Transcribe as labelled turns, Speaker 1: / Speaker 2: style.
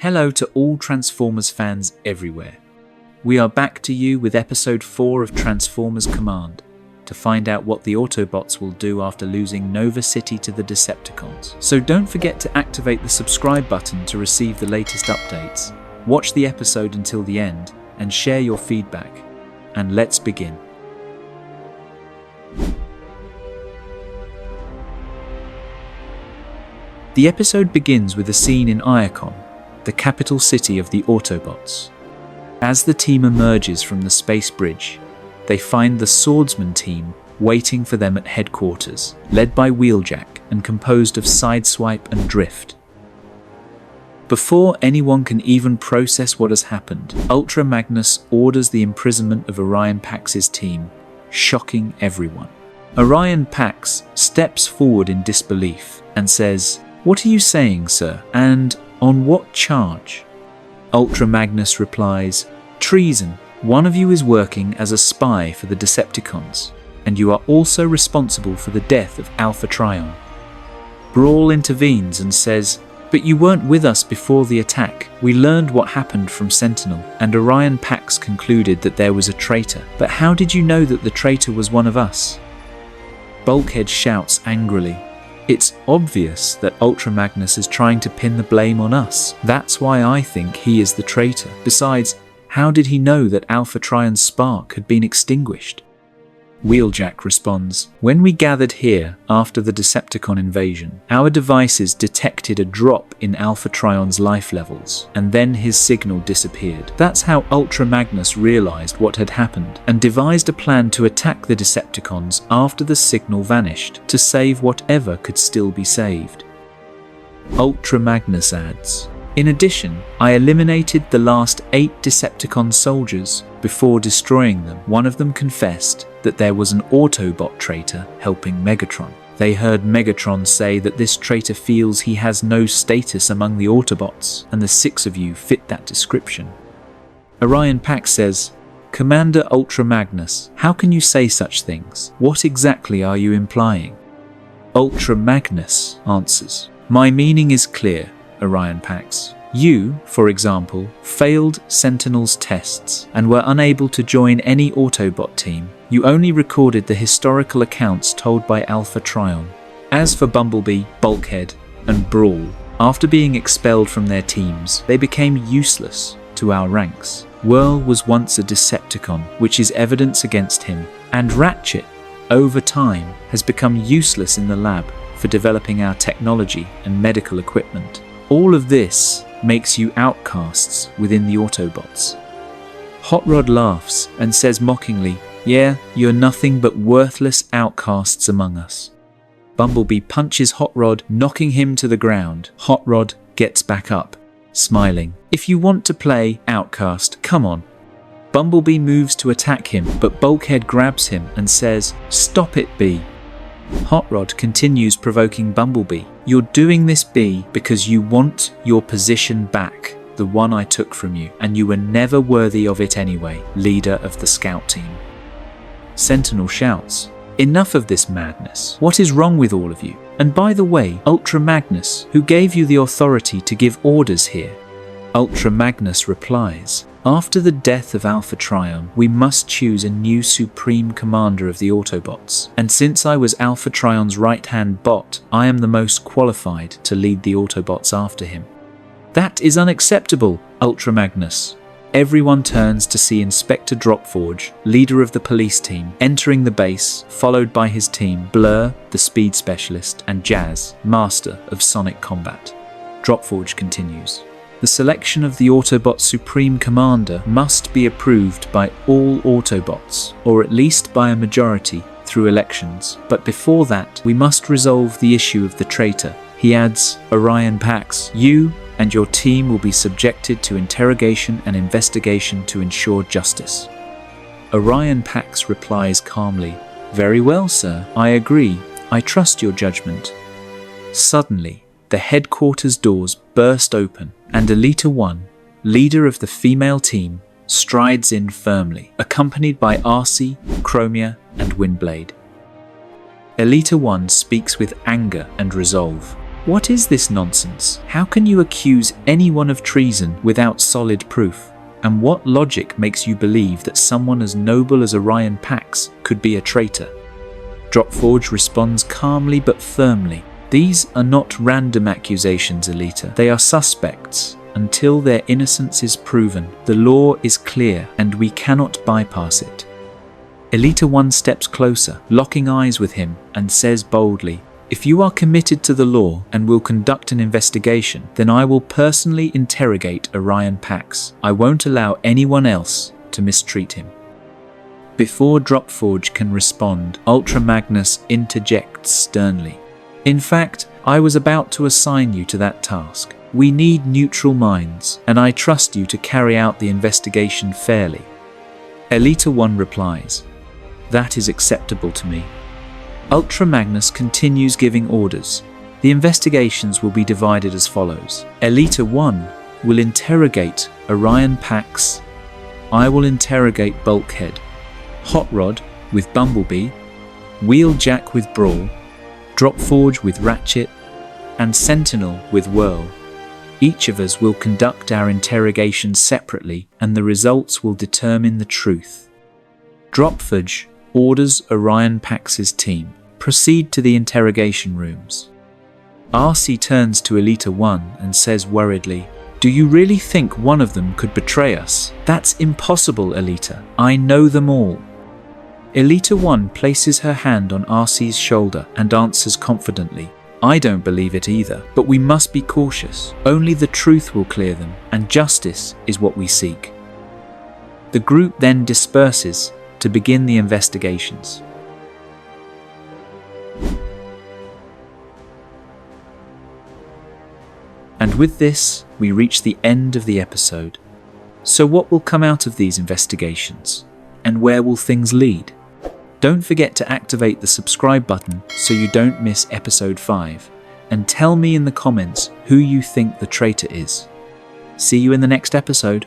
Speaker 1: Hello to all Transformers fans everywhere. We are back to you with episode 4 of Transformers Command to find out what the Autobots will do after losing Nova City to the Decepticons. So don't forget to activate the subscribe button to receive the latest updates. Watch the episode until the end and share your feedback. And let's begin. The episode begins with a scene in Iacon, the capital city of the Autobots. As the team emerges from the space bridge, they find the swordsman team waiting for them at headquarters, led by Wheeljack and composed of Sideswipe and Drift. Before anyone can even process what has happened, Ultra Magnus orders the imprisonment of Orion Pax's team, shocking everyone. Orion Pax steps forward in disbelief and says, "What are you saying, sir? And on what charge?" Ultra Magnus replies, "Treason. One of you is working as a spy for the Decepticons, and you are also responsible for the death of Alpha Trion." Brawl intervenes and says, "But you weren't with us before the attack. We learned what happened from Sentinel, and Orion Pax concluded that there was a traitor. But how did you know that the traitor was one of us?" Bulkhead shouts angrily, "It's obvious that Ultra Magnus is trying to pin the blame on us. That's why I think he is the traitor. Besides, how did he know that Alpha Trion's spark had been extinguished?" Wheeljack responds, "When we gathered here after the Decepticon invasion, our devices detected a drop in Alpha Trion's life levels, and then his signal disappeared. That's how Ultra Magnus realized what had happened and devised a plan to attack the Decepticons after the signal vanished, to save whatever could still be saved." Ultra Magnus adds, "In addition, I eliminated the last 8 Decepticon soldiers before destroying them. One of them confessed that there was an Autobot traitor helping Megatron. They heard Megatron say that this traitor feels he has no status among the Autobots, and the 6 of you fit that description." Orion Pax says, "Commander Ultra Magnus, how can you say such things? What exactly are you implying?" Ultra Magnus answers, "My meaning is clear, Orion Pax. You, for example, failed Sentinel's tests and were unable to join any Autobot team. You only recorded the historical accounts told by Alpha Trion. As for Bumblebee, Bulkhead, and Brawl, after being expelled from their teams, they became useless to our ranks. Whirl was once a Decepticon, which is evidence against him, and Ratchet, over time, has become useless in the lab for developing our technology and medical equipment. All of this makes you outcasts within the Autobots." Hot Rod laughs and says mockingly, "Yeah, you're nothing but worthless outcasts among us." Bumblebee punches Hot Rod, knocking him to the ground. Hot Rod gets back up, smiling. "If you want to play outcast, come on." Bumblebee moves to attack him, but Bulkhead grabs him and says, "Stop it, Bee." Hot Rod continues provoking Bumblebee. "You're doing this, Bee, because you want your position back, the one I took from you, and you were never worthy of it anyway, leader of the scout team." Sentinel shouts, "Enough of this madness. What is wrong with all of you? And by the way, Ultra Magnus, who gave you the authority to give orders here?" Ultra Magnus replies, "After the death of Alpha Trion, we must choose a new Supreme Commander of the Autobots. And since I was Alpha Trion's right-hand bot, I am the most qualified to lead the Autobots after him." "That is unacceptable, Ultra Magnus." Everyone turns to see Inspector Dropforge, leader of the police team, entering the base, followed by his team, Blurr, the speed specialist, and Jazz, master of sonic combat. Dropforge continues, "The selection of the Autobot Supreme Commander must be approved by all Autobots, or at least by a majority, through elections. But before that, we must resolve the issue of the traitor." He adds, "Orion Pax, you and your team will be subjected to interrogation and investigation to ensure justice." Orion Pax replies calmly, "Very well, sir. I agree. I trust your judgment." Suddenly, the headquarters doors burst open, and Elita 1, leader of the female team, strides in firmly, accompanied by Arcee, Chromia, and Windblade. Elita 1 speaks with anger and resolve. What is this nonsense? How can you accuse anyone of treason without solid proof? And what logic makes you believe that someone as noble as Orion Pax could be a traitor? Dropforge responds calmly but firmly. These are not random accusations, Alita. They are suspects. Until their innocence is proven, the law is clear and we cannot bypass it. Alita 1 steps closer, locking eyes with him, and says boldly, "If you are committed to the law and will conduct an investigation, then I will personally interrogate Orion Pax. I won't allow anyone else to mistreat him." Before Dropforge can respond, Ultra Magnus interjects sternly. "In fact, I was about to assign you to that task. We need neutral minds, and I trust you to carry out the investigation fairly." Alita 1 replies, "That is acceptable to me." Ultra Magnus continues giving orders. The investigations will be divided as follows. Alita 1 will interrogate Orion Pax. I will interrogate Bulkhead. Hot Rod with Bumblebee. Wheeljack with Brawl. Dropforge with Ratchet. And Sentinel with Whirl. Each of us will conduct our interrogation separately, and the results will determine the truth. Dropforge orders Orion Pax's team. Proceed to the interrogation rooms. RC turns to Alita 1 and says worriedly, "Do you really think one of them could betray us? That's impossible, Alita. I know them all." Alita 1 places her hand on RC's shoulder and answers confidently, "I don't believe it either, but we must be cautious. Only the truth will clear them, and justice is what we seek." The group then disperses to begin the investigations. And with this, we reach the end of the episode. So what will come out of these investigations? And where will things lead? Don't forget to activate the subscribe button so you don't miss episode 5. And tell me in the comments who you think the traitor is. See you in the next episode.